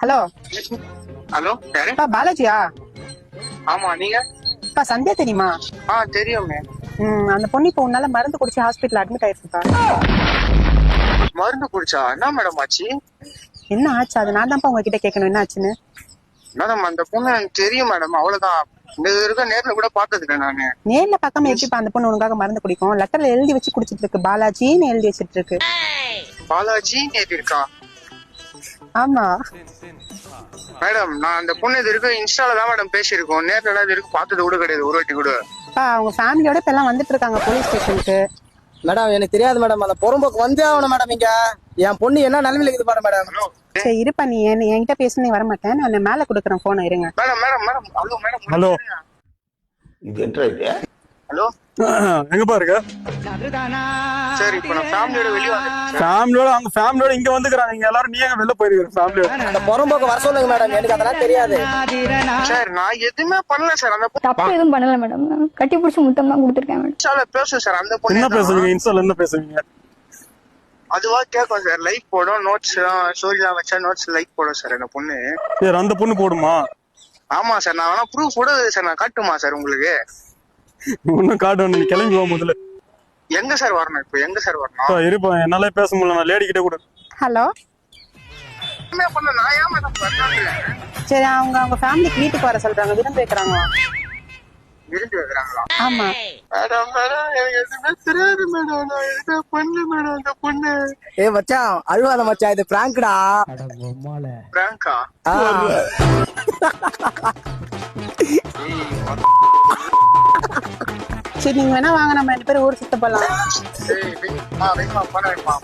Hello hello யாரு? பாலாஜியா? ஆமா, நீங்க? சந்தியா தெரியுமா? தெரியுமே. அந்த பொண்ணு இப்போ உன்னால மருந்து குடிச்சு ஹாஸ்பிட்டல் அட்மிட் ஆயிருக்கா. மருந்து குடிச்சா என்ன மேடம் ஆச்சு? என்ன ஆச்சு? அது நான் தான்ப்பா உங்ககிட்ட கேட்கணும், என்ன ஆச்சுன்னு. மேடம் அந்த பொண்ணு எனக்கு தெரியும் மேடம், அவ்வளவுதான். இந்த இருக்க நேர்ல கூட பாத்ததுல நானு. நேர்ல பார்க்காம எப்படிப்பா அந்த பொண்ணு உனக்காக மருந்து குடிக்கும்? லெட்டர்ல எழுதி வச்சு குடிச்சிட்டு இருக்கு, பாலாஜின்னு எழுதி வச்சிட்டு இருக்கு. பாலாஜி நேர்ல இருக்கா? ஆமா மேடம், நான் அந்த பொண்ணு இது இருக்கு இன்ஸ்டால தான் மேடம் பேசியிருக்கோம். நேர்ல இது இருக்கு பார்த்தது கூட கிடையாது, ஒரு வாட்டி கூட. அவங்க ஃபேமிலியோட இப்ப எல்லாம் வந்துட்டு இருக்காங்க போலீஸ் ஸ்டேஷனுக்கு. மேடம் எனக்கு தெரியாது மேடம், அந்த புறம்போக்கு வந்தே ஆகணும் மேடம். இங்க என் பொண்ணு என்ன நிலைமையில இருக்குது பாரு மேடம். சரி இருப்பா, நீ என்கிட்ட பேசுனே வர மாட்டேன், நான் மேல குடுக்கறேன் போன. இருங்க. Madam madam madam hello madam. Hello, இது என்ன? ஹலோ, எங்க பாருங்க. சரி இப்போ நான் ஃபேமிலியோட வெளிய வந்தேன். ஃபேமிலியோட அவங்க ஃபேமிலியோட இங்க வந்துக்கறாங்க. நீங்க எல்லாரும் நீங்க வெளில போயிருக்கீங்க ஃபேமிலியோட. அந்த புறம்போக்கு வர சொல்லுங்க மேடம், எனக்கு அதெல்லாம் தெரியாது. சார் நான் எதுவுமே பண்ணல சார். அந்த தப்பு எதுவும் பண்ணல மேடம், நான் கட்டி பிடிச்சி முத்தம் தான் கொடுத்துருக்கேன் மேடம். இன்ஸ்டால பேசும் சார் அந்த பொண்ணு. என்ன பேசுவீங்க இன்ஸ்டால? என்ன பேசுவீங்க? அதுவா கேட்கும் சார், லைக் போடும், நோட்ஸ் ஸ்டோரிலாம் வச்சா நோட்ஸ் லைக் போடும் சார் அந்த பொண்ணு. சரி, அந்த பொண்ணு போடுமா? ஆமா சார், நான் வேணா ப்ரூஃப் கூட சார் நான் காட்டுமா சார் உங்களுக்கு? ஒன்னும் காட்டு, நீ கிளம்பி வா முதல்ல. எங்க சார் வரணும்? இப்போ எங்க சார் வரணும்? இருப்பா, என்னால பேச முடியல, நான் லேடி கிட்ட கூட. ஹலோ, என்ன பண்ண நான் ஏன் மேடம் வரணும்? சரி அவங்க ஃபேமிலிக்கு வீட்டுக்கு வர சொல்றாங்க, விருந்து வைக்கிறாங்க. விருந்து வைக்கிறாங்களா? ஆமா மேடம் மேடம் எனக்கு எதுவுமே தெரியாது மேடம், நான் எதுவுமே பண்ணல மேடம் அந்த பொண்ணு. மச்சான் அழுவாத மச்சான், இது பிராங்க்டா. பிராங்கா? சரி நீங்க வேணா வாங்க, நம்ம 2 பேரும் ஊர் சுத்த போலாம். வைமா வைமா பண்ண வைமா.